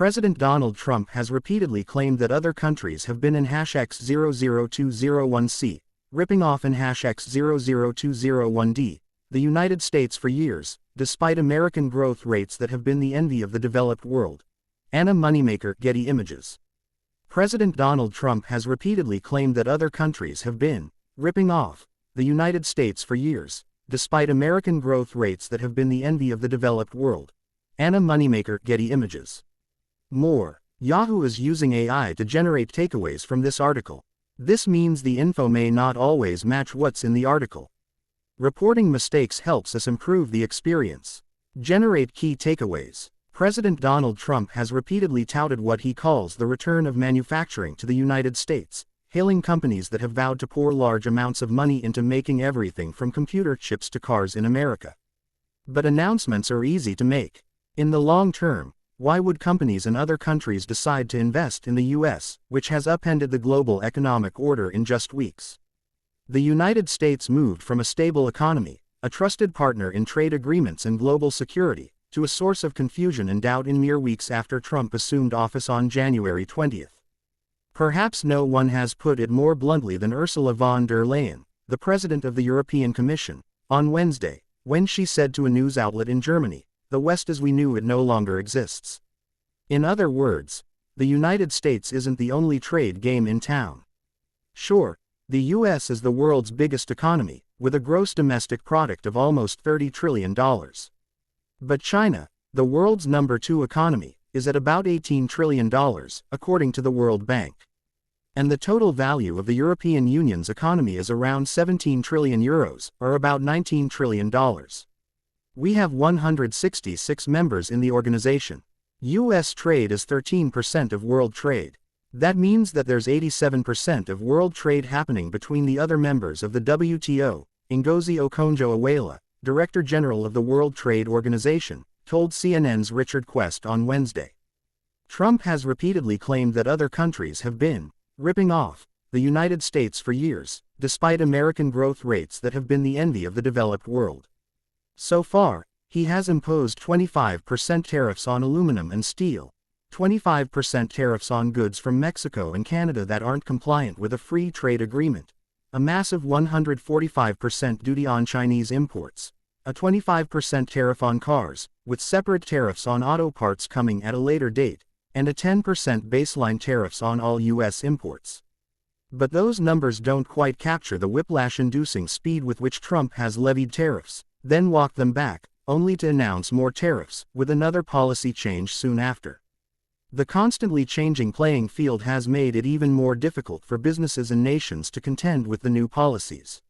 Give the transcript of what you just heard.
President Donald Trump has repeatedly claimed that other countries have been in #X00201C, ripping off in #X00201D, the United States for years, despite American growth rates that have been the envy of the developed world. Anna Moneymaker, Getty Images. President Donald Trump has repeatedly claimed that other countries have been ripping off the United States for years, despite American growth rates that have been the envy of the developed world. Anna Moneymaker, Getty Images. More. Yahoo is using AI to generate takeaways from this article. This means the info may not always match what's in the article. Reporting mistakes helps us improve the experience. Generate key takeaways. President Donald Trump has repeatedly touted what he calls the return of manufacturing to the United States, hailing companies that have vowed to pour large amounts of money into making everything from computer chips to cars in America. But announcements are easy to make. In the long term, why would companies in other countries decide to invest in the U.S., which has upended the global economic order in just weeks? The United States moved from a stable economy, a trusted partner in trade agreements and global security, to a source of confusion and doubt in mere weeks after Trump assumed office on January 20. Perhaps no one has put it more bluntly than Ursula von der Leyen, the president of the European Commission, on Wednesday, when she said to a news outlet in Germany, "The West as we knew it no longer exists." In other words, the United States isn't the only trade game in town. Sure, the U.S. is the world's biggest economy, with a gross domestic product of almost $30 trillion. But China, the world's number 2 economy, is at about $18 trillion, according to the World Bank. And the total value of the European Union's economy is around 17 trillion euros, or about $19 trillion. We have 166 members in the organization. U.S. trade is 13% of world trade. That means that there's 87% of world trade happening between the other members of the WTO, Ngozi Okonjo-Iweala, Director General of the World Trade Organization, told CNN's Richard Quest on Wednesday. Trump has repeatedly claimed that other countries have been ripping off the United States for years, despite American growth rates that have been the envy of the developed world. So far, he has imposed 25% tariffs on aluminum and steel, 25% tariffs on goods from Mexico and Canada that aren't compliant with a free trade agreement, a massive 145% duty on Chinese imports, a 25% tariff on cars, with separate tariffs on auto parts coming at a later date, and a 10% baseline tariffs on all U.S. imports. But those numbers don't quite capture the whiplash-inducing speed with which Trump has levied tariffs, then walked them back, only to announce more tariffs, with another policy change soon after. The constantly changing playing field has made it even more difficult for businesses and nations to contend with the new policies.